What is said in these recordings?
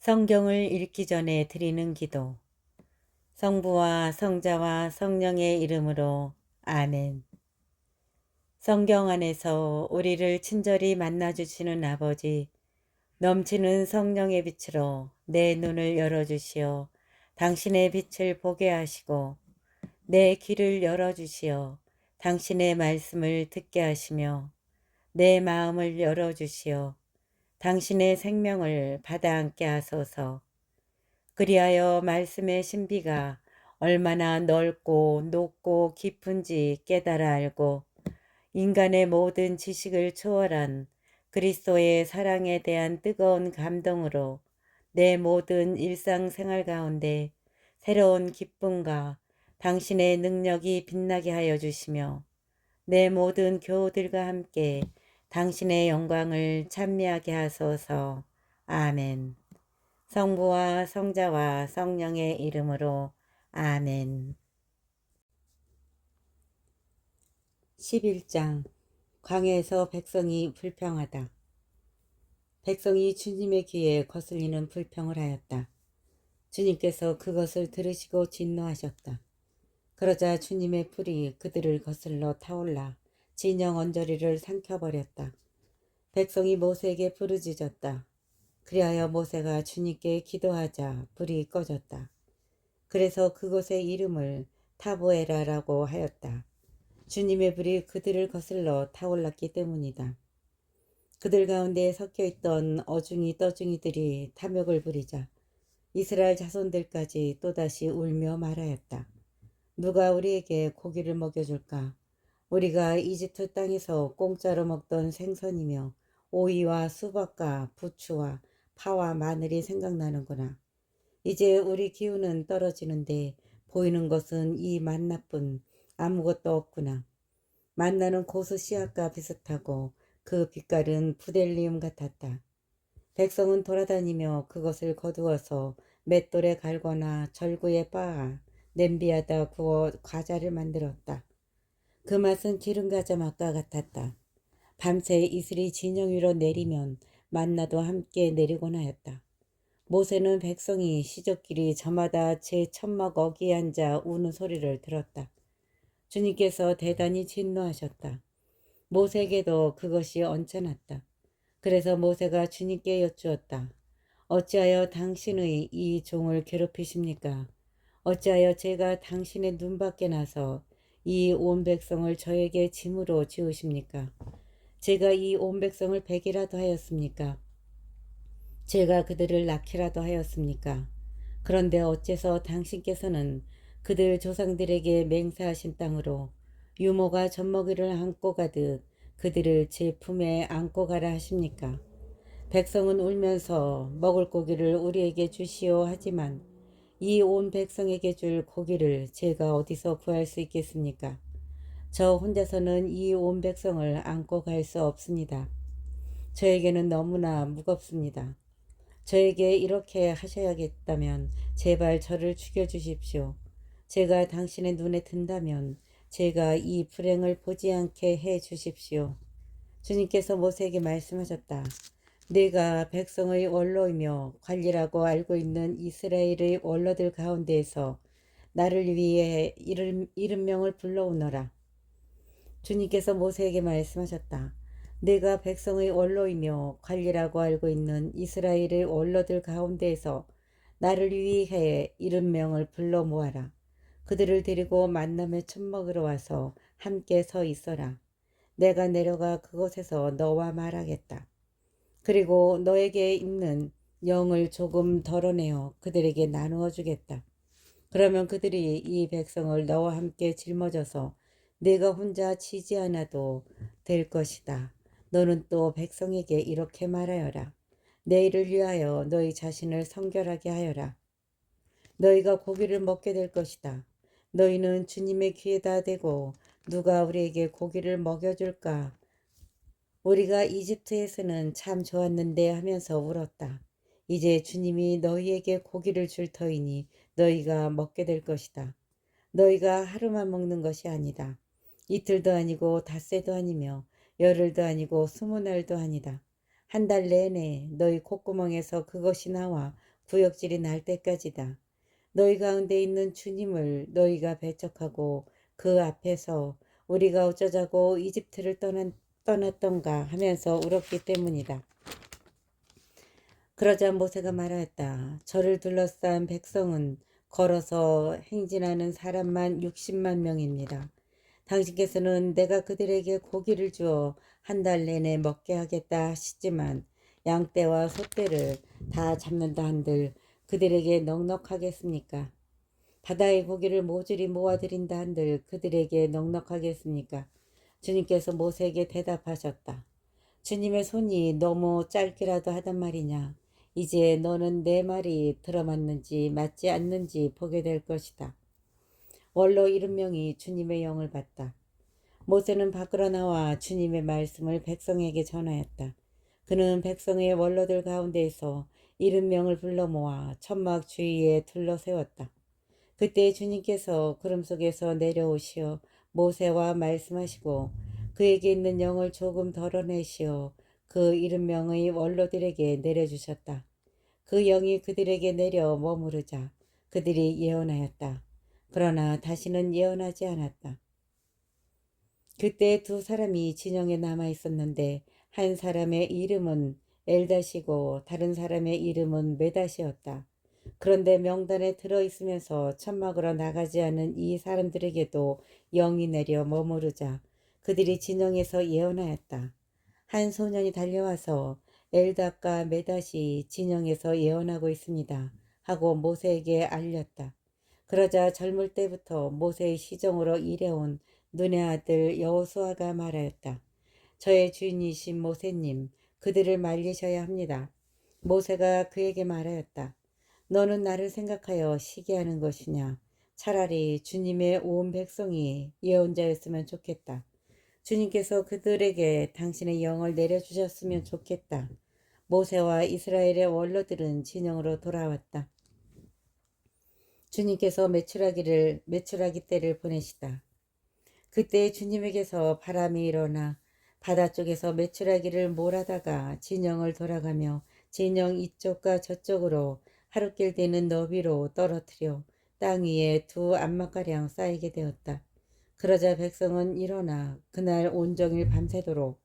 성경을 읽기 전에 드리는 기도. 성부와 성자와 성령의 이름으로 아멘. 성경 안에서 우리를 친절히 만나주시는 아버지, 넘치는 성령의 빛으로 내 눈을 열어주시어 당신의 빛을 보게 하시고, 내 귀를 열어주시어 당신의 말씀을 듣게 하시며, 내 마음을 열어주시어 당신의 생명을 받아 안게 하소서. 그리하여 말씀의 신비가 얼마나 넓고 높고 깊은지 깨달아 알고 인간의 모든 지식을 초월한 그리스도의 사랑에 대한 뜨거운 감동으로 내 모든 일상생활 가운데 새로운 기쁨과 당신의 능력이 빛나게 하여 주시며, 내 모든 교우들과 함께 당신의 영광을 찬미하게 하소서. 아멘. 성부와 성자와 성령의 이름으로 아멘. 11장. 광야에서 백성이 불평하다. 백성이 주님의 귀에 거슬리는 불평을 하였다. 주님께서 그것을 들으시고 진노하셨다. 그러자 주님의 불이 그들을 거슬러 타올라 진영 언저리를 삼켜버렸다. 백성이 모세에게 부르짖었다. 그리하여 모세가 주님께 기도하자 불이 꺼졌다. 그래서 그곳의 이름을 타보에라라고 하였다. 주님의 불이 그들을 거슬러 타올랐기 때문이다. 그들 가운데 섞여있던 어중이 떠중이들이 탐욕을 부리자 이스라엘 자손들까지 또다시 울며 말하였다. 누가 우리에게 고기를 먹여줄까? 우리가 이집트 땅에서 공짜로 먹던 생선이며 오이와 수박과 부추와 파와 마늘이 생각나는구나. 이제 우리 기운은 떨어지는데 보이는 것은 이 만나뿐 아무것도 없구나. 만나는 고수 씨앗과 비슷하고 그 빛깔은 부델리움 같았다. 백성은 돌아다니며 그것을 거두어서 맷돌에 갈거나 절구에 빻아 냄비에다 구워 과자를 만들었다. 그 맛은 기름 과자 맛과 같았다. 밤새 이슬이 진영 위로 내리면 만나도 함께 내리곤 하였다. 모세는 백성이 시적끼리 저마다 제 천막 어귀에 앉아 우는 소리를 들었다. 주님께서 대단히 진노하셨다. 모세에게도 그것이 얹혀놨다. 그래서 모세가 주님께 여쭈었다. 어찌하여 당신의 이 종을 괴롭히십니까? 어찌하여 제가 당신의 눈밖에 나서 이 온 백성을 저에게 짐으로 지우십니까? 제가 이 온 백성을 베기라도 하였습니까? 제가 그들을 낳기라도 하였습니까? 그런데 어째서 당신께서는 그들 조상들에게 맹세하신 땅으로 유모가 젖먹이를 안고 가듯 그들을 제 품에 안고 가라 하십니까? 백성은 울면서 먹을 고기를 우리에게 주시오 하지만 이 온 백성에게 줄 고기를 제가 어디서 구할 수 있겠습니까? 저 혼자서는 이 온 백성을 안고 갈 수 없습니다. 저에게는 너무나 무겁습니다. 저에게 이렇게 하셔야겠다면 제발 저를 죽여주십시오. 제가 당신의 눈에 든다면 제가 이 불행을 보지 않게 해 주십시오. 주님께서 모세에게 말씀하셨다. 내가 백성의 원로이며 관리라고 알고 있는 이스라엘의 원로들 가운데에서 나를 위해 이름명을 불러오너라. 주님께서 모세에게 말씀하셨다. 내가 백성의 원로이며 관리라고 알고 있는 이스라엘의 원로들 가운데에서 나를 위해 이름명을 불러 모아라. 그들을 데리고 만남의 젖먹으러 와서 함께 서 있어라. 내가 내려가 그곳에서 너와 말하겠다. 그리고 너에게 있는 영을 조금 덜어내어 그들에게 나누어 주겠다. 그러면 그들이 이 백성을 너와 함께 짊어져서 내가 혼자 치지 않아도 될 것이다. 너는 또 백성에게 이렇게 말하여라. 내일을 위하여 너희 자신을 성결하게 하여라. 너희가 고기를 먹게 될 것이다. 너희는 주님의 귀에다 대고 누가 우리에게 고기를 먹여줄까? 우리가 이집트에서는 참 좋았는데 하면서 울었다. 이제 주님이 너희에게 고기를 줄 터이니 너희가 먹게 될 것이다. 너희가 하루만 먹는 것이 아니다. 이틀도 아니고 닷새도 아니며 열흘도 아니고 20날도 아니다. 한 달 내내 너희 콧구멍에서 그것이 나와 구역질이 날 때까지다. 너희 가운데 있는 주님을 너희가 배척하고 그 앞에서 우리가 어쩌자고 이집트를 떠났던가 하면서 울었기 때문이다. 그러자 모세가 말하였다. 저를 둘러싼 백성은 걸어서 행진하는 사람만 60만 명입니다. 당신께서는 내가 그들에게 고기를 주어 한 달 내내 먹게 하겠다 하시지만 양떼와 소떼를 다 잡는다 한들 그들에게 넉넉하겠습니까? 바다의 고기를 모조리 모아드린다 한들 그들에게 넉넉하겠습니까? 주님께서 모세에게 대답하셨다. 주님의 손이 너무 짧기라도 하단 말이냐. 이제 너는 내 말이 들어맞는지 맞지 않는지 보게 될 것이다. 원로 70명이 주님의 영을 받다. 모세는 밖으로 나와 주님의 말씀을 백성에게 전하였다. 그는 백성의 원로들 가운데에서 70명을 불러 모아 천막 주위에 둘러세웠다. 그때 주님께서 구름 속에서 내려오시어 모세와 말씀하시고 그에게 있는 영을 조금 덜어내시어 그 70명의 원로들에게 내려주셨다. 그 영이 그들에게 내려 머무르자 그들이 예언하였다. 그러나 다시는 예언하지 않았다. 그때 두 사람이 진영에 남아 있었는데 한 사람의 이름은 엘다시고 다른 사람의 이름은 메다시였다. 그런데 명단에 들어있으면서 천막으로 나가지 않은 이 사람들에게도 영이 내려 머무르자 그들이 진영에서 예언하였다. 한 소년이 달려와서 엘닷과 메닷이 진영에서 예언하고 있습니다. 하고 모세에게 알렸다. 그러자 젊을 때부터 모세의 시종으로 일해온 눈의 아들 여호수아가 말하였다. 저의 주인이신 모세님, 그들을 말리셔야 합니다. 모세가 그에게 말하였다. 너는 나를 생각하여 시기하는 것이냐? 차라리 주님의 온 백성이 예언자였으면 좋겠다. 주님께서 그들에게 당신의 영을 내려주셨으면 좋겠다. 모세와 이스라엘의 원로들은 진영으로 돌아왔다. 주님께서 메추라기 때를 보내시다. 그때 주님에게서 바람이 일어나 바다 쪽에서 메추라기를 몰아다가 진영을 돌아가며 진영 이쪽과 저쪽으로 하루길 되는 너비로 떨어뜨려 땅 위에 두 안마가량 쌓이게 되었다. 그러자 백성은 일어나 그날 온종일 밤새도록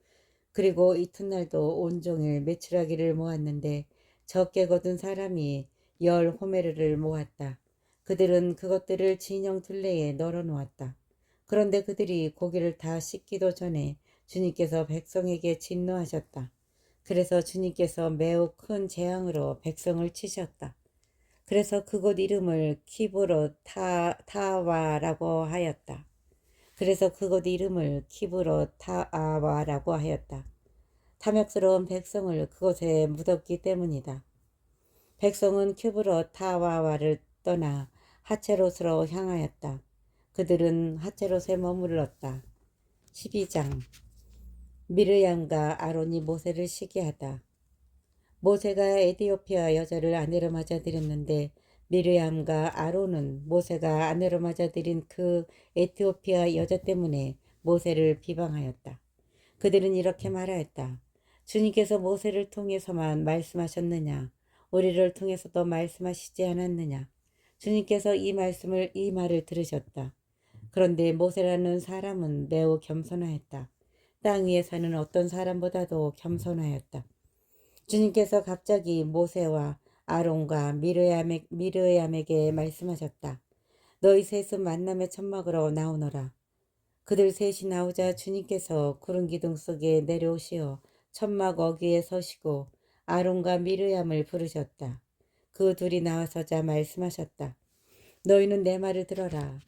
그리고 이튿날도 온종일 메추라기를 모았는데 적게 거둔 사람이 10호메르를 모았다. 그들은 그것들을 진영 둘레에 널어 놓았다. 그런데 그들이 고기를 다 씻기도 전에 주님께서 백성에게 진노하셨다. 그래서 주님께서 매우 큰 재앙으로 백성을 치셨다. 그래서 그곳 이름을 키브롯 타와라고 하였다. 그래서 그곳 이름을 키브롯 타아와라고 하였다. 탐욕스러운 백성을 그곳에 묻었기 때문이다. 백성은 키브롯 타와와를 떠나 하체롯으로 향하였다. 그들은 하체롯에 머물렀다. 12장 미르얌과 아론이 모세를 시기하다. 모세가 에티오피아 여자를 아내로 맞아들였는데 미르얌과 아론은 모세가 아내로 맞아들인 그 에티오피아 여자 때문에 모세를 비방하였다. 그들은 이렇게 말하였다. 주님께서 모세를 통해서만 말씀하셨느냐? 우리를 통해서도 말씀하시지 않았느냐? 주님께서 이 말을 들으셨다. 그런데 모세라는 사람은 매우 겸손하였다. 땅 위에 사는 어떤 사람보다도 겸손하였다. 주님께서 갑자기 모세와 아론과 미르얌에게 말씀하셨다. 너희 셋은 만남의 천막으로 나오너라. 그들 셋이 나오자 주님께서 구름 기둥 속에 내려오시어 천막 어귀에 서시고 아론과 미르얌을 부르셨다. 그 둘이 나와서자 말씀하셨다. 너희는 내 말을 들어라.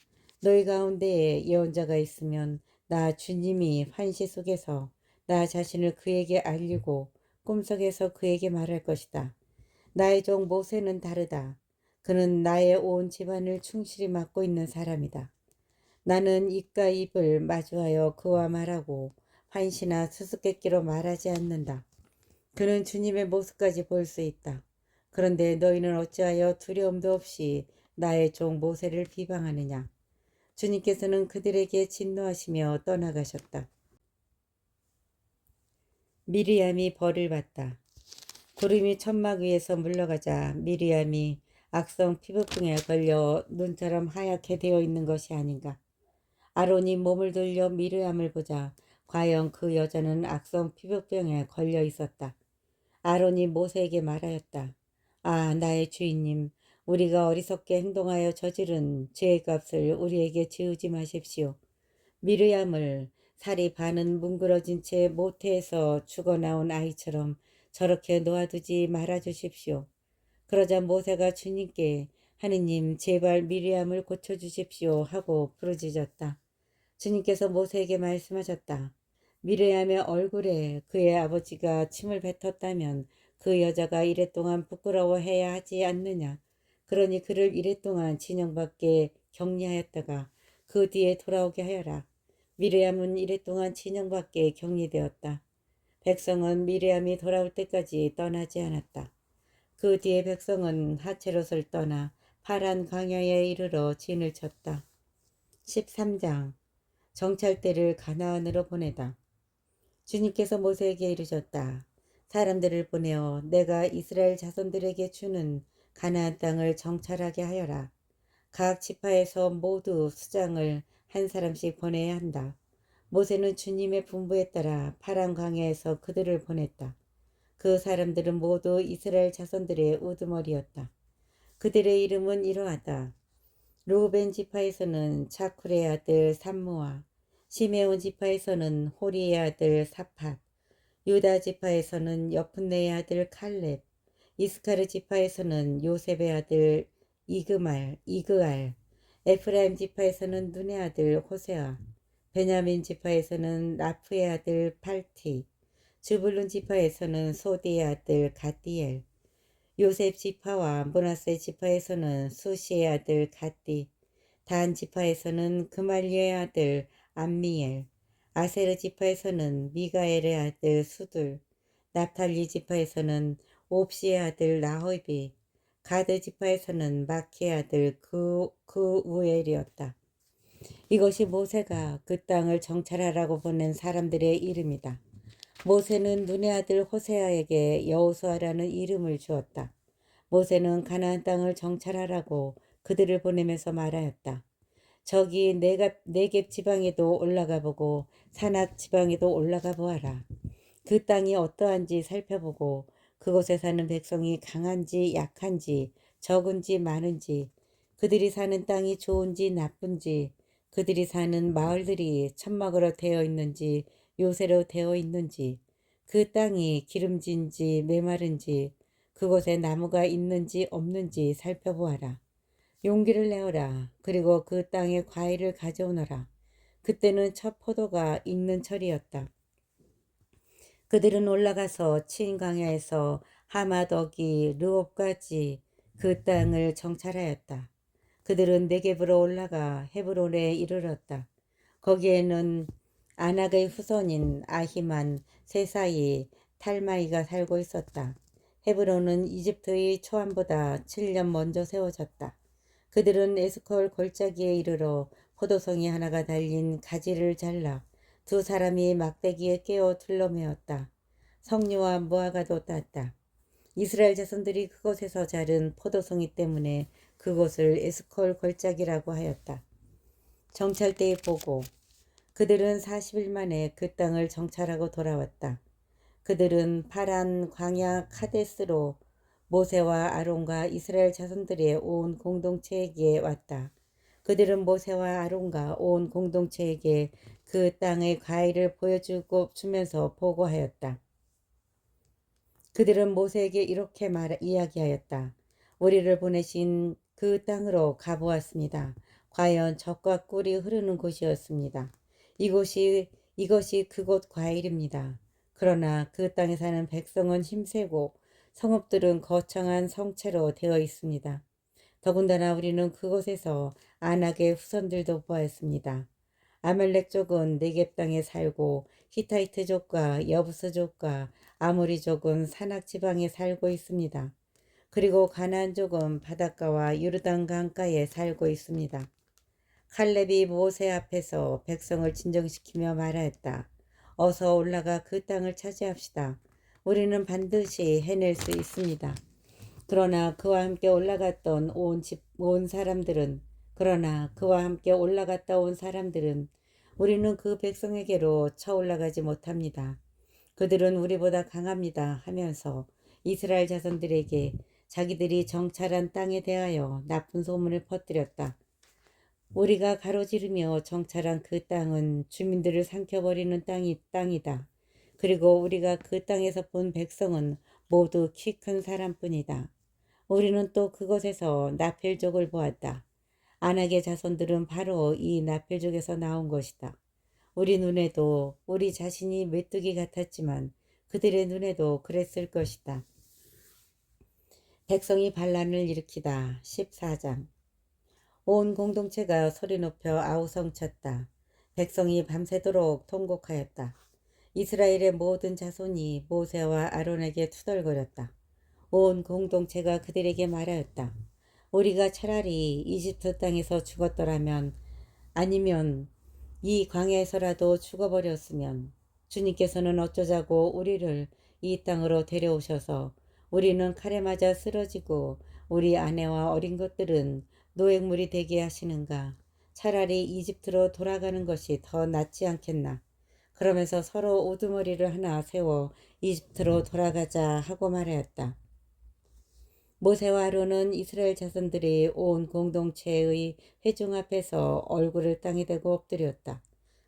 너희 가운데에 예언자가 있으면 나 주님이 환시 속에서 나 자신을 그에게 알리고 꿈속에서 그에게 말할 것이다. 나의 종 모세는 다르다. 그는 나의 온 집안을 충실히 맡고 있는 사람이다. 나는 입과 입을 마주하여 그와 말하고 환시나 수수께끼로 말하지 않는다. 그는 주님의 모습까지 볼 수 있다. 그런데 너희는 어찌하여 두려움도 없이 나의 종 모세를 비방하느냐. 주님께서는 그들에게 진노하시며 떠나가셨다. 미리암이 벌을 받다. 구름이 천막 위에서 물러가자 미리암이 악성 피부병에 걸려 눈처럼 하얗게 되어 있는 것이 아닌가. 아론이 몸을 돌려 미리암을 보자 과연 그 여자는 악성 피부병에 걸려 있었다. 아론이 모세에게 말하였다. 아, 나의 주인님, 우리가 어리석게 행동하여 저지른 죄의 값을 우리에게 지우지 마십시오. 미르얌을 살이 반은 뭉그러진 채 모태에서 죽어나온 아이처럼 저렇게 놓아두지 말아주십시오. 그러자 모세가 주님께 하느님 제발 미리암을 고쳐주십시오 하고 부르짖었다. 주님께서 모세에게 말씀하셨다. 미르암의 얼굴에 그의 아버지가 침을 뱉었다면 그 여자가 이랫동안 부끄러워해야 하지 않느냐. 그러니 그를 이랫동안 진영 밖에 격리하였다가 그 뒤에 돌아오게 하여라. 미르암은 이랫동안 진영 밖에 격리되었다. 백성은 미르암이 돌아올 때까지 떠나지 않았다. 그 뒤에 백성은 하체롯을 떠나 파란 광야에 이르러 진을 쳤다. 13장 정찰대를 가나안으로 보내다. 주님께서 모세에게 이르셨다. 사람들을 보내어 내가 이스라엘 자손들에게 주는 가나안 땅을 정찰하게 하여라. 각 지파에서 모두 수장을 한 사람씩 보내야 한다. 모세는 주님의 분부에 따라 파란 광야에서 그들을 보냈다. 그 사람들은 모두 이스라엘 자손들의 우두머리였다. 그들의 이름은 이러하다. 루벤 지파에서는 차쿨의 아들 삼무아, 시메온 지파에서는 호리의 아들 사팟, 유다 지파에서는 여푼네의 아들 칼렙, 이스카르 지파에서는 요셉의 아들 이그알, 에프라임 지파에서는 눈의 아들 호세아, 베냐민 지파에서는 라프의 아들 팔티, 주불룬 지파에서는 소디의 아들 갓디엘, 요셉 지파와 므낫세 지파에서는 수시의 아들 갓디, 단 지파에서는 그말리의 아들 암미엘, 아세르 지파에서는 미가엘의 아들 수둘, 납탈리 지파에서는 옵시의 아들 라호비, 가드 지파에서는 마키의 아들 그우엘이었다. 이것이 모세가 그 땅을 정찰하라고 보낸 사람들의 이름이다. 모세는 눈의 아들 호세아에게 여호수아라는 이름을 주었다. 모세는 가나안 땅을 정찰하라고 그들을 보내면서 말하였다. 저기 네겝 지방에도 올라가 보고 산악 지방에도 올라가 보아라. 그 땅이 어떠한지 살펴보고 그곳에 사는 백성이 강한지 약한지 적은지 많은지 그들이 사는 땅이 좋은지 나쁜지 그들이 사는 마을들이 천막으로 되어 있는지 요새로 되어 있는지 그 땅이 기름진지 메마른지 그곳에 나무가 있는지 없는지 살펴보아라. 용기를 내어라. 그리고 그 땅에 과일을 가져오너라. 그때는 첫 포도가 익는 철이었다. 그들은 올라가서 친 광야에서 하마더기 르옵까지 그 땅을 정찰하였다. 그들은 네겝으로 올라가 헤브론에 이르렀다. 거기에는 아낙의 후손인 아히만, 세사이, 탈마이가 살고 있었다. 헤브론은 이집트의 초안보다 7년 먼저 세워졌다. 그들은 에스콜 골짜기에 이르러 포도송이 하나가 달린 가지를 잘라 두 사람이 막대기에 깨어 둘러매었다. 석류와 무화과도 땄다. 이스라엘 자손들이 그곳에서 자른 포도송이 때문에 그곳을 에스콜 골짜기라고 하였다. 정찰대에 보고 그들은 40일 만에 그 땅을 정찰하고 돌아왔다. 그들은 파란 광야 카데스로 모세와 아론과 이스라엘 자손들의 온 공동체에게 왔다. 그들은 모세와 아론과 온 공동체에게 그 땅의 과일을 보여주면서 보고하였다. 그들은 모세에게 이렇게 이야기하였다. 우리를 보내신 그 땅으로 가보았습니다. 과연 젖과 꿀이 흐르는 곳이었습니다. 이것이 그곳 과일입니다. 그러나 그 땅에 사는 백성은 힘세고 성읍들은 거창한 성체로 되어 있습니다. 더군다나 우리는 그곳에서 아낙의 후손들도 보았습니다. 아말렉족은 네겝 땅에 살고 히타이트족과 여부스족과 아모리족은 산악 지방에 살고 있습니다. 그리고 가나안족은 바닷가와 요르단 강가에 살고 있습니다. 칼렙이 모세 앞에서 백성을 진정시키며 말하였다. 어서 올라가 그 땅을 차지합시다. 우리는 반드시 해낼 수 있습니다. 그러나 그와 함께 올라갔던 온 사람들은 그러나 그와 함께 올라갔다 온 사람들은 우리는 그 백성에게로 쳐올라가지 못합니다. 그들은 우리보다 강합니다 하면서 이스라엘 자손들에게 자기들이 정찰한 땅에 대하여 나쁜 소문을 퍼뜨렸다. 우리가 가로지르며 정찰한 그 땅은 주민들을 삼켜버리는 땅이다. 그리고 우리가 그 땅에서 본 백성은 모두 키 큰 사람뿐이다. 우리는 또 그곳에서 나펠족을 보았다. 아낙의 자손들은 바로 이 나펠족에서 나온 것이다. 우리 눈에도 우리 자신이 메뚜기 같았지만 그들의 눈에도 그랬을 것이다. 백성이 반란을 일으키다. 14장. 온 공동체가 소리 높여 아우성쳤다. 백성이 밤새도록 통곡하였다. 이스라엘의 모든 자손이 모세와 아론에게 투덜거렸다. 온 공동체가 그들에게 말하였다. 우리가 차라리 이집트 땅에서 죽었더라면 아니면 이 광야에서라도 죽어버렸으면 주님께서는 어쩌자고 우리를 이 땅으로 데려오셔서 우리는 칼에 맞아 쓰러지고 우리 아내와 어린 것들은 노획물이 되게 하시는가? 차라리 이집트로 돌아가는 것이 더 낫지 않겠나? 그러면서 서로 우두머리를 하나 세워 이집트로 돌아가자 하고 말하였다. 모세와 아론은 이스라엘 자손들이 온 공동체의 회중 앞에서 얼굴을 땅에 대고 엎드렸다.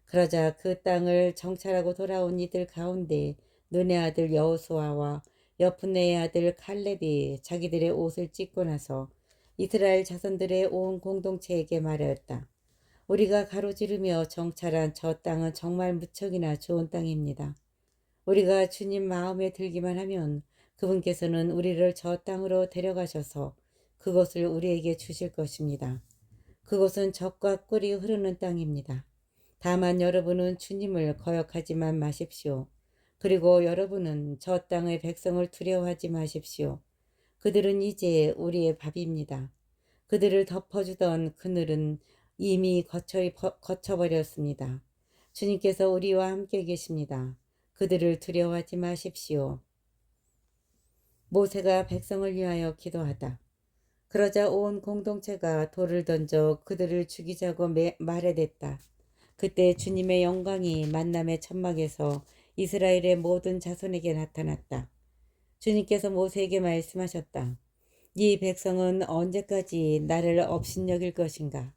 그러자 그 땅을 정찰하고 돌아온 이들 가운데 눈의 아들 여호수아와 여푼네의 아들 칼렙이 자기들의 옷을 찢고 나서 이스라엘 자손들의 온 공동체에게 말하였다. 우리가 가로지르며 정찰한 저 땅은 정말 무척이나 좋은 땅입니다. 우리가 주님 마음에 들기만 하면 그분께서는 우리를 저 땅으로 데려가셔서 그것을 우리에게 주실 것입니다. 그곳은 젖과 꿀이 흐르는 땅입니다. 다만 여러분은 주님을 거역하지만 마십시오. 그리고 여러분은 저 땅의 백성을 두려워하지 마십시오. 그들은 이제 우리의 밥입니다. 그들을 덮어주던 그늘은 이미 거쳐버렸습니다. 주님께서 우리와 함께 계십니다. 그들을 두려워하지 마십시오. 모세가 백성을 위하여 기도하다. 그러자 온 공동체가 돌을 던져 그들을 죽이자고 말해댔다. 그때 주님의 영광이 만남의 천막에서 이스라엘의 모든 자손에게 나타났다. 주님께서 모세에게 말씀하셨다. 이 백성은 언제까지 나를 업신여길 것인가?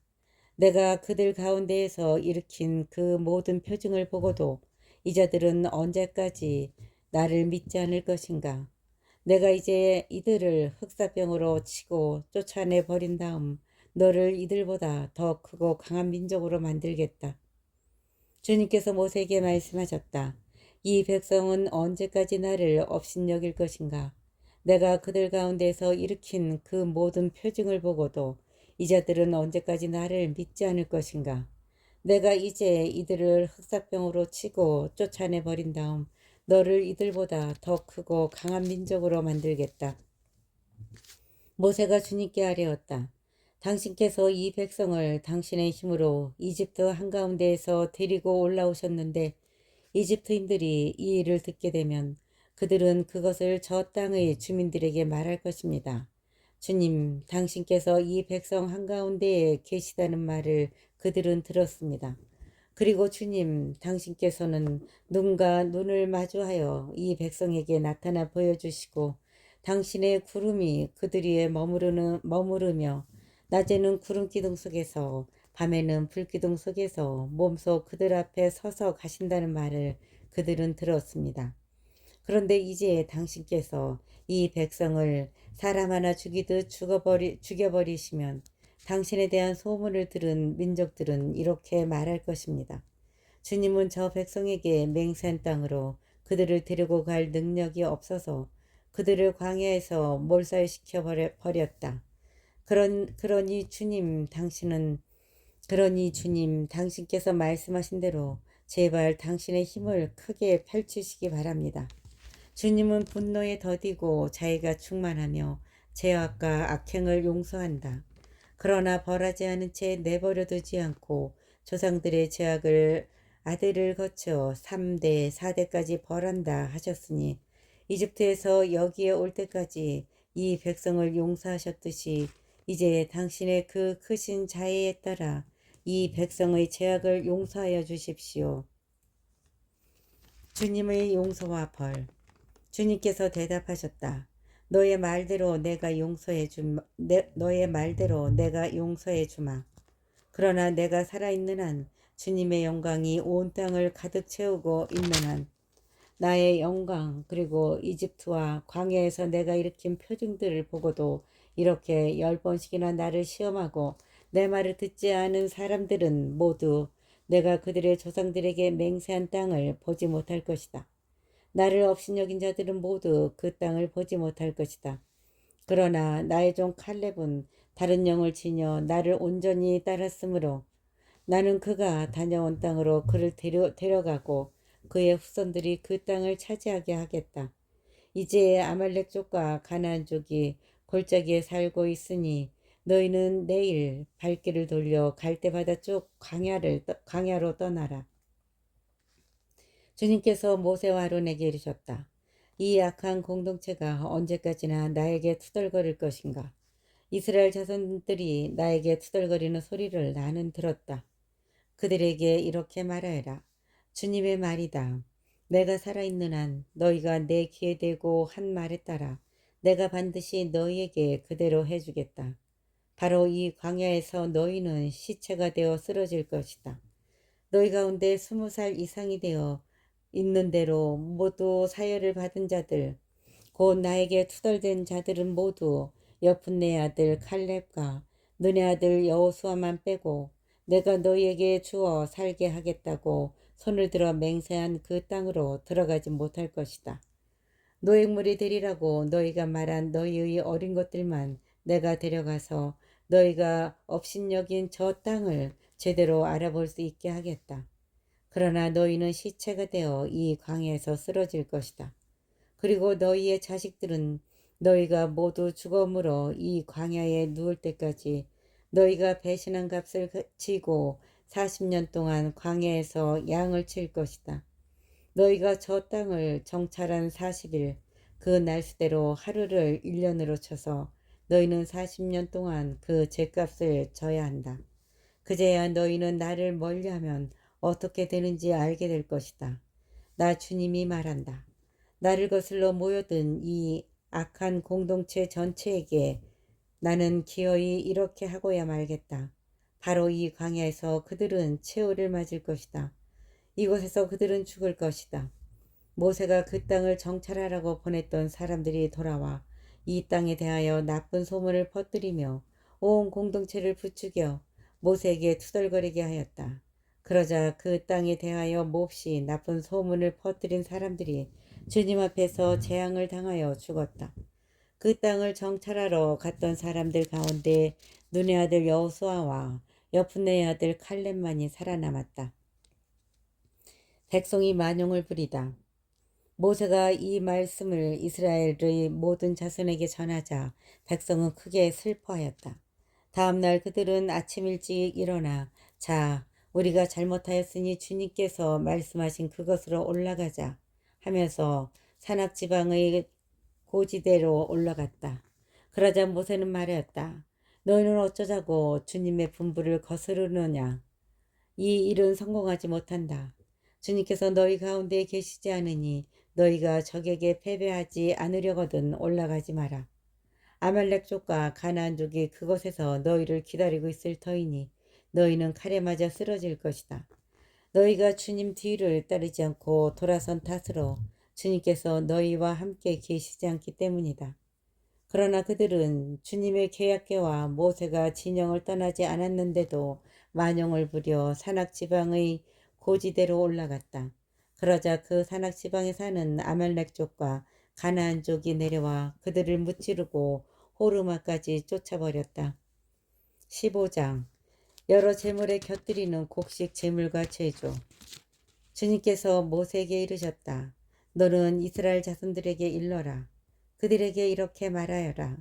내가 그들 가운데에서 일으킨 그 모든 표징을 보고도 이 자들은 언제까지 나를 믿지 않을 것인가? 내가 이제 이들을 흑사병으로 치고 쫓아내 버린 다음 너를 이들보다 더 크고 강한 민족으로 만들겠다. 주님께서 모세에게 말씀하셨다. 이 백성은 언제까지 나를 업신여길 것인가? 내가 그들 가운데서 일으킨 그 모든 표징을 보고도 이 자들은 언제까지 나를 믿지 않을 것인가? 내가 이제 이들을 흑사병으로 치고 쫓아내 버린 다음 너를 이들보다 더 크고 강한 민족으로 만들겠다. 모세가 주님께 아뢰었다. 당신께서 이 백성을 당신의 힘으로 이집트 한가운데에서 데리고 올라오셨는데 이집트인들이 이 일을 듣게 되면 그들은 그것을 저 땅의 주민들에게 말할 것입니다. 주님, 당신께서 이 백성 한가운데에 계시다는 말을 그들은 들었습니다. 그리고 주님, 당신께서는 눈과 눈을 마주하여 이 백성에게 나타나 보여주시고 당신의 구름이 그들 위에 머무르며 낮에는 구름 기둥 속에서 밤에는 불 기둥 속에서 몸소 그들 앞에 서서 가신다는 말을 그들은 들었습니다. 그런데 이제 당신께서 이 백성을 사람 하나 죽이듯 죽여버리시면 당신에 대한 소문을 들은 민족들은 이렇게 말할 것입니다. 주님은 저 백성에게 맹세한 땅으로 그들을 데리고 갈 능력이 없어서 그들을 광야에서 몰살시켜 버렸다. 그러니 주님 당신께서 말씀하신 대로 제발 당신의 힘을 크게 펼치시기 바랍니다. 주님은 분노에 더디고 자애가 충만하며 죄악과 악행을 용서한다. 그러나 벌하지 않은 채 내버려 두지 않고 조상들의 죄악을 아들을 거쳐 3대, 4대까지 벌한다 하셨으니 이집트에서 여기에 올 때까지 이 백성을 용서하셨듯이 이제 당신의 그 크신 자애에 따라 이 백성의 죄악을 용서하여 주십시오. 주님의 용서와 벌. 주님께서 대답하셨다. 너의 말대로 내가 용서해 주마. 그러나 내가 살아있는 한 주님의 영광이 온 땅을 가득 채우고 있는 한 나의 영광 그리고 이집트와 광야에서 내가 일으킨 표징들을 보고도 이렇게 10번씩이나 나를 시험하고 내 말을 듣지 않은 사람들은 모두 내가 그들의 조상들에게 맹세한 땅을 보지 못할 것이다. 나를 업신여긴 자들은 모두 그 땅을 보지 못할 것이다. 그러나 나의 종 칼렙은 다른 영을 지녀 나를 온전히 따랐으므로 나는 그가 다녀온 땅으로 그를 데려가고 그의 후손들이 그 땅을 차지하게 하겠다. 이제 아말렉 족과 가나안 족이 골짜기에 살고 있으니 너희는 내일 발길을 돌려 갈대바다 쪽 광야로 떠나라. 주님께서 모세와 아론에게 이르셨다. 이 악한 공동체가 언제까지나 나에게 투덜거릴 것인가? 이스라엘 자손들이 나에게 투덜거리는 소리를 나는 들었다. 그들에게 이렇게 말하여라. 주님의 말이다. 내가 살아있는 한 너희가 내 귀에 대고 한 말에 따라 내가 반드시 너희에게 그대로 해주겠다. 바로 이 광야에서 너희는 시체가 되어 쓰러질 것이다. 너희 가운데 20살 이상이 되어 있는 대로 모두 사혈을 받은 자들 곧 나에게 투덜댄 자들은 모두 여푼네 아들 칼렙과 눈의 아들 여호수아만 빼고 내가 너희에게 주어 살게 하겠다고 손을 들어 맹세한 그 땅으로 들어가지 못할 것이다. 노획물이 되리라고 너희가 말한 너희의 어린 것들만 내가 데려가서 너희가 업신여긴 저 땅을 제대로 알아볼 수 있게 하겠다. 그러나 너희는 시체가 되어 이 광야에서 쓰러질 것이다. 그리고 너희의 자식들은 너희가 모두 죽음으로 이 광야에 누울 때까지 너희가 배신한 값을 지고 40년 동안 광야에서 양을 칠 것이다. 너희가 저 땅을 정찰한 40일 그 날수대로 하루를 1년으로 쳐서 너희는 40년 동안 그 죄값을 져야 한다. 그제야 너희는 나를 멀리하면 어떻게 되는지 알게 될 것이다. 나 주님이 말한다. 나를 거슬러 모여든 이 악한 공동체 전체에게 나는 기어이 이렇게 하고야 말겠다. 바로 이 광야에서 그들은 최후를 맞을 것이다. 이곳에서 그들은 죽을 것이다. 모세가 그 땅을 정찰하라고 보냈던 사람들이 돌아와 이 땅에 대하여 나쁜 소문을 퍼뜨리며 온 공동체를 부추겨 모세에게 투덜거리게 하였다. 그러자 그 땅에 대하여 몹시 나쁜 소문을 퍼뜨린 사람들이 주님 앞에서 재앙을 당하여 죽었다. 그 땅을 정찰하러 갔던 사람들 가운데 눈의 아들 여호수아와 여푼네의 아들 칼렙만이 살아남았다. 백성이 만용을 부리다. 모세가 이 말씀을 이스라엘의 모든 자손에게 전하자 백성은 크게 슬퍼하였다. 다음날 그들은 아침 일찍 일어나 자, 우리가 잘못하였으니 주님께서 말씀하신 그것으로 올라가자 하면서 산악지방의 고지대로 올라갔다. 그러자 모세는 말하였다. 너희는 어쩌자고 주님의 분부를 거스르느냐. 이 일은 성공하지 못한다. 주님께서 너희 가운데 계시지 않으니 너희가 적에게 패배하지 않으려거든 올라가지 마라. 아말렉 족과 가나안 족이 그곳에서 너희를 기다리고 있을 터이니 너희는 칼에 맞아 쓰러질 것이다. 너희가 주님 뒤를 따르지 않고 돌아선 탓으로 주님께서 너희와 함께 계시지 않기 때문이다. 그러나 그들은 주님의 계약궤와 모세가 진영을 떠나지 않았는데도 만용을 부려 산악지방의 고지대로 올라갔다. 그러자 그 산악지방에 사는 아말렉 족과 가나안 족이 내려와 그들을 무찌르고 호르마까지 쫓아버렸다. 15장 여러 제물에 곁들이는 곡식 제물과 제조. 주님께서 모세에게 이르셨다. 너는 이스라엘 자손들에게 일러라. 그들에게 이렇게 말하여라.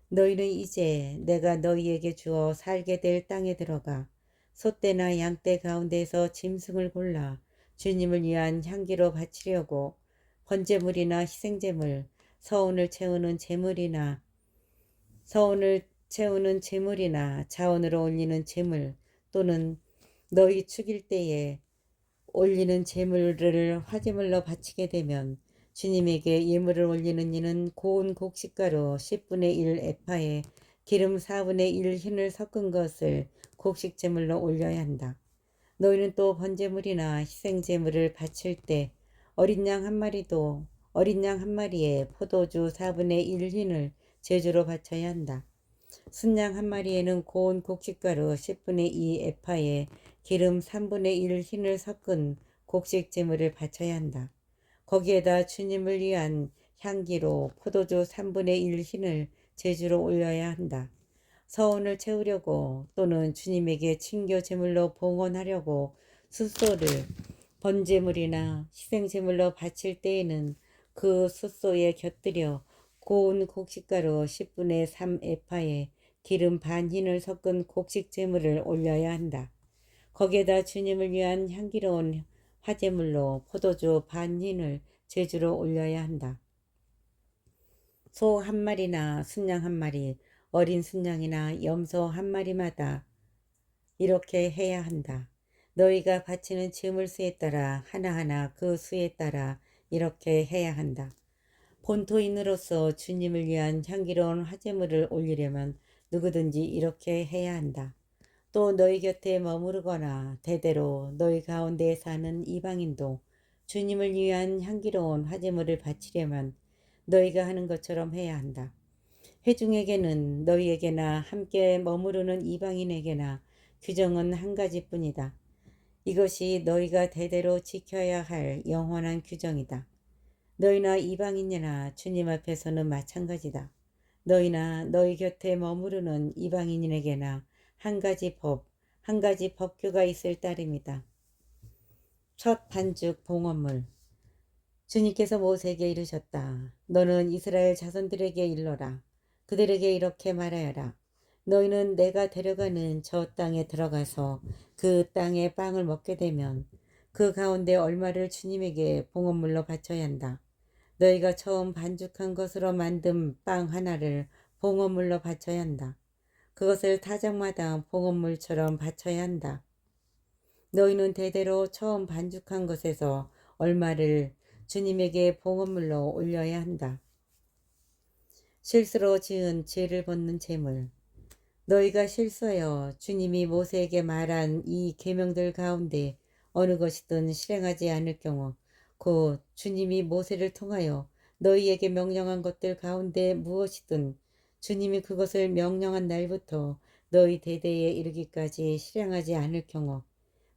너희는 이제 내가 너희에게 주어 살게 될 땅에 들어가 소떼나 양떼 가운데에서 짐승을 골라 주님을 위한 향기로 바치려고 번제물이나 희생제물, 서운을 채우는 제물이나 자원으로 올리는 제물 또는 너희 죽일 때에 올리는 제물을 화제물로 바치게 되면 주님에게 예물을 올리는 이는 고운 곡식가루 10분의 1 에파에 기름 4분의 1 흰을 섞은 것을 곡식 제물로 올려야 한다. 너희는 또 번제물이나 희생제물을 바칠 때 어린 양 한 마리에 포도주 4분의 1 흰을 제주로 바쳐야 한다. 순양 한 마리에는 고운 곡식가루 10분의 2 에파에 기름 3분의 1 흰을 섞은 곡식 제물을 바쳐야 한다. 거기에다 주님을 위한 향기로 포도주 3분의 1 흰을 제주로 올려야 한다. 서원을 채우려고 또는 주님에게 친교 제물로 봉헌하려고 숫소를 번제물이나 희생제물로 바칠 때에는 그 숫소에 곁들여 고운 곡식가루 10분의 3 에파에 기름 반 흰을 섞은 곡식 제물을 올려야 한다. 거기에다 주님을 위한 향기로운 화제물로 포도주 반 흰을 제주로 올려야 한다. 소 한 마리나 순양 한 마리, 어린 순양이나 염소 한 마리마다 이렇게 해야 한다. 너희가 바치는 제물수에 따라 하나하나 그 수에 따라 이렇게 해야 한다. 본토인으로서 주님을 위한 향기로운 화제물을 올리려면 누구든지 이렇게 해야 한다. 또 너희 곁에 머무르거나 대대로 너희 가운데 사는 이방인도 주님을 위한 향기로운 화제물을 바치려면 너희가 하는 것처럼 해야 한다. 회중에게는 너희에게나 함께 머무르는 이방인에게나 규정은 한 가지뿐이다. 이것이 너희가 대대로 지켜야 할 영원한 규정이다. 너희나 이방인이나 주님 앞에서는 마찬가지다. 너희나 너희 곁에 머무르는 이방인에게나 한 가지 법규가 있을 따름이다. 첫 반죽 봉헌물. 주님께서 모세에게 이르셨다. 너는 이스라엘 자손들에게 일러라. 그들에게 이렇게 말하여라. 너희는 내가 데려가는 저 땅에 들어가서 그 땅의 빵을 먹게 되면 그 가운데 얼마를 주님에게 봉헌물로 바쳐야 한다. 너희가 처음 반죽한 것으로 만든 빵 하나를 봉헌물로 바쳐야 한다. 그것을 타작마다 봉헌물처럼 바쳐야 한다. 너희는 대대로 처음 반죽한 것에서 얼마를 주님에게 봉헌물로 올려야 한다. 실수로 지은 죄를 벗는 제물. 너희가 실수하여 주님이 모세에게 말한 이 계명들 가운데 어느 것이든 실행하지 않을 경우 곧 주님이 모세를 통하여 너희에게 명령한 것들 가운데 무엇이든 주님이 그것을 명령한 날부터 너희 대대에 이르기까지 실행하지 않을 경우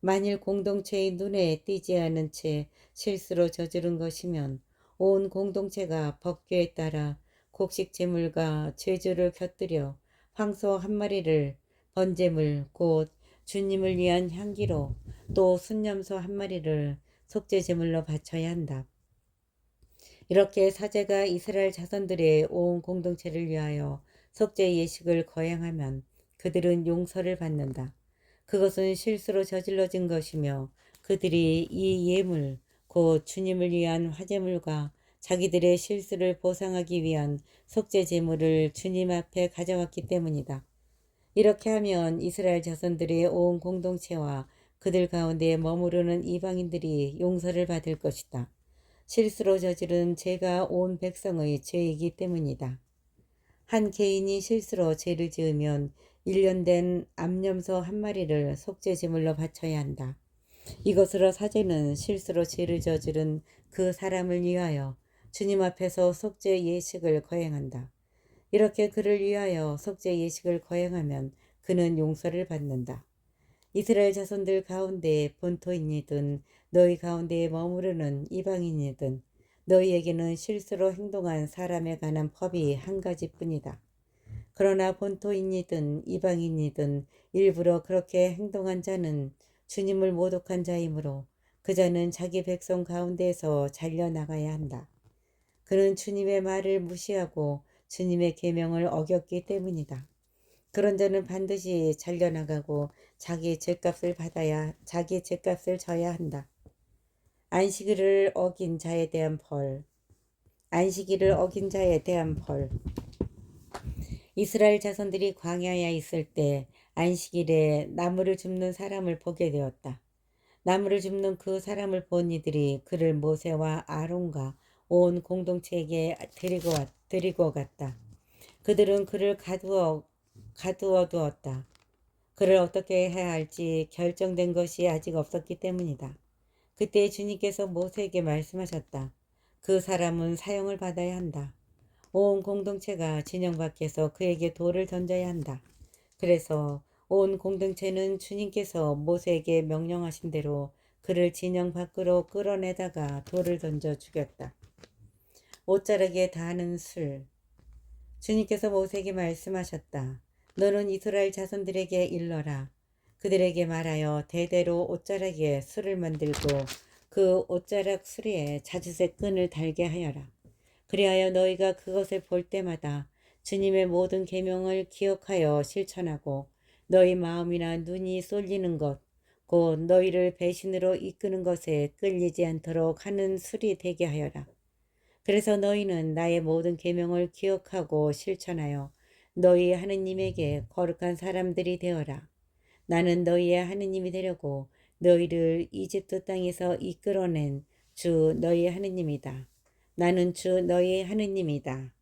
만일 공동체의 눈에 띄지 않은 채 실수로 저지른 것이면 온 공동체가 법규에 따라 곡식 제물과 제주를 곁들여 황소 한 마리를 번제물 곧 주님을 위한 향기로 또 순염소 한 마리를 속죄 제물로 바쳐야 한다. 이렇게 사제가 이스라엘 자손들의 온 공동체를 위하여 속죄 예식을 거행하면 그들은 용서를 받는다. 그것은 실수로 저질러진 것이며 그들이 이 예물 곧 주님을 위한 화제물과 자기들의 실수를 보상하기 위한 속죄 제물을 주님 앞에 가져왔기 때문이다. 이렇게 하면 이스라엘 자손들의 온 공동체와 그들 가운데 머무르는 이방인들이 용서를 받을 것이다. 실수로 저지른 죄가 온 백성의 죄이기 때문이다. 한 개인이 실수로 죄를 지으면 1년 된 암염소 한 마리를 속죄 제물로 바쳐야 한다. 이것으로 사제는 실수로 죄를 저지른 그 사람을 위하여 주님 앞에서 속죄 예식을 거행한다. 이렇게 그를 위하여 속죄 예식을 거행하면 그는 용서를 받는다. 이스라엘 자손들 가운데 본토인이든 너희 가운데에 머무르는 이방인이든 너희에게는 실수로 행동한 사람에 관한 법이 한 가지뿐이다. 그러나 본토인이든 이방인이든 일부러 그렇게 행동한 자는 주님을 모독한 자이므로 그 자는 자기 백성 가운데에서 잘려나가야 한다. 그는 주님의 말을 무시하고 주님의 계명을 어겼기 때문이다. 그런 자는 반드시 잘려나가고 자기 죄값을 져야 한다. 안식일을 어긴 자에 대한 벌. 안식일을 어긴 자에 대한 벌. 이스라엘 자손들이 광야에 있을 때 안식일에 나무를 줍는 사람을 보게 되었다. 나무를 줍는 그 사람을 본 이들이 그를 모세와 아론과 온 공동체에게 데리고 갔다. 그들은 그를 가두어 두었다. 그를 어떻게 해야 할지 결정된 것이 아직 없었기 때문이다. 그때 주님께서 모세에게 말씀하셨다. 그 사람은 사형을 받아야 한다. 온 공동체가 진영 밖에서 그에게 돌을 던져야 한다. 그래서 온 공동체는 주님께서 모세에게 명령하신 대로 그를 진영 밖으로 끌어내다가 돌을 던져 죽였다. 옷자락에 닿는 술. 주님께서 모세에게 말씀하셨다. 너는 이스라엘 자손들에게 일러라. 그들에게 말하여 대대로 옷자락에 술을 만들고 그 옷자락 수리에 자주색 끈을 달게 하여라. 그리하여 너희가 그것을 볼 때마다 주님의 모든 계명을 기억하여 실천하고 너희 마음이나 눈이 쏠리는 것, 곧 너희를 배신으로 이끄는 것에 끌리지 않도록 하는 술이 되게 하여라. 그래서 너희는 나의 모든 계명을 기억하고 실천하여 너희 하느님에게 거룩한 사람들이 되어라. 나는 너희의 하느님이 되려고 너희를 이집트 땅에서 이끌어낸 주 너희 하느님이다. 나는 주 너희 하느님이다.